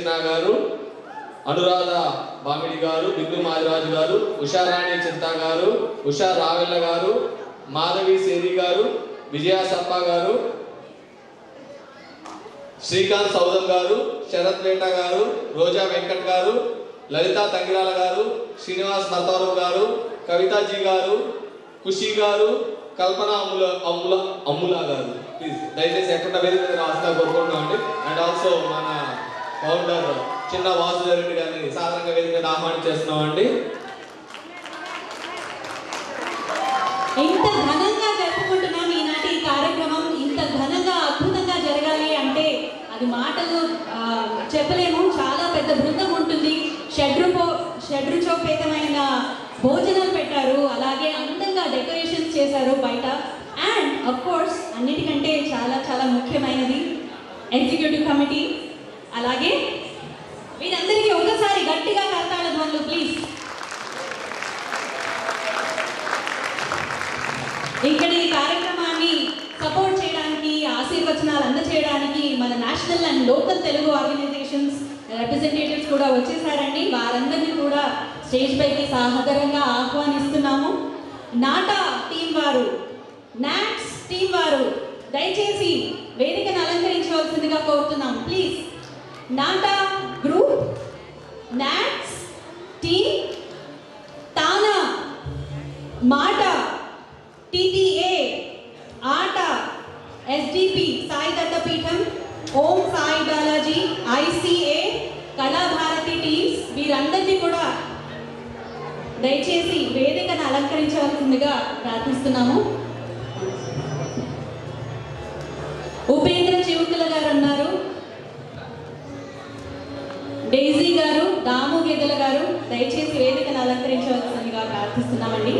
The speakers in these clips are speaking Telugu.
గారు, అనురాధ బామిడి గారు, బిందు మాదిరాజు గారు, ఉషారాణి చింతా గారు, ఉషా రావెల్ల గారు, మాధవి సేరి గారు, విజయ సప్ప గారు, శ్రీకాంత్ సౌదం గారు, శరత్ వేట గారు, రోజా వెంకట్ గారు, లలిత తంగిరాల గారు, శ్రీనివాస్ మర్తవరం గారు, కవితాజీ గారు, ఖుషి గారు, కల్పన అమ్ములా గారు. ప్లీజ్ దయచేసి ఎక్కడ వేదిక మీద రాస్తా కోరుకుంటున్నామండి. అండ్ ఆల్సో మన ఫౌండర్ చిన్న వాసుదేవరెడ్డి గారిని సాధారణంగా వేదిక మీద ఆహ్వానించేస్తున్నామండి. ఇంత ఘనంగా జరుపుకుంటున్నాం ఈనాటి కార్యక్రమం. ఇంత ఘనంగా అద్భుతంగా జరగాలి అంటే అది మాటలు చెప్పలేము. చాలా పెద్ద బృందం ఉంటుంది. షడ్రుచోపేతమైన భోజనాలు పెట్టారు, అలాగే అందంగా డెకరేషన్స్ చేశారు బయట. అండ్ అఫ్ కోర్స్ అన్నిటికంటే చాలా చాలా ముఖ్యమైనది ఎగ్జిక్యూటివ్ కమిటీ. అలాగే వీరందరికీ ఒక్కసారి గట్టిగా కర్తాళ ధ్వనులు ప్లీజ్. ఇక్కడ ఈ కార్యక్రమాన్ని సపోర్ట్ చేయడానికి, ఆశీర్వచనాలు అందజేయడానికి మన national and local Telugu organizations representatives కూడా వచ్చేసారండి. వారందరినీ కూడా స్టేజ్ పైకి సాదరంగా ఆహ్వానిస్తున్నాము. నాటా టీం వారు, నాట్స్ టీం వారు దయచేసి వేదికను అలంకరించవలసిందిగా కోరుతున్నాం please. NATA group, NATS team, TANA, MATA, TTA, ATA, SDP, Sai Dattapeetham, Om Sai Balaji, ICA, Kalabharati teams వీరందరినీ కూడా దయచేసి వేదికను అలంకరించవలసిందిగా ప్రార్థిస్తున్నాము. ఉపేంద్ర చివుకుల గారు అన్నారు, డైజీ గారు, దాము గెదల గారు దయచేసి వేదికను అలంకరించవలసిందిగా ప్రార్థిస్తున్నామండి.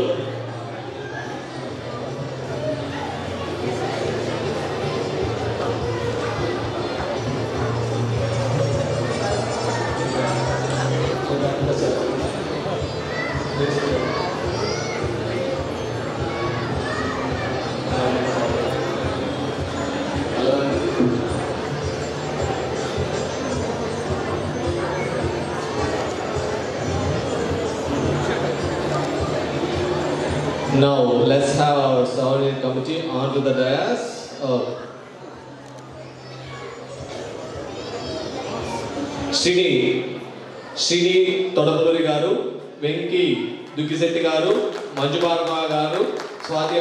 Now let's have our sound committee onto the dais. Srini తొడపలూరి గారు, వెంకి దుగ్గిశెట్టి గారు, మంజు భార్గవ గారు, స్వాతి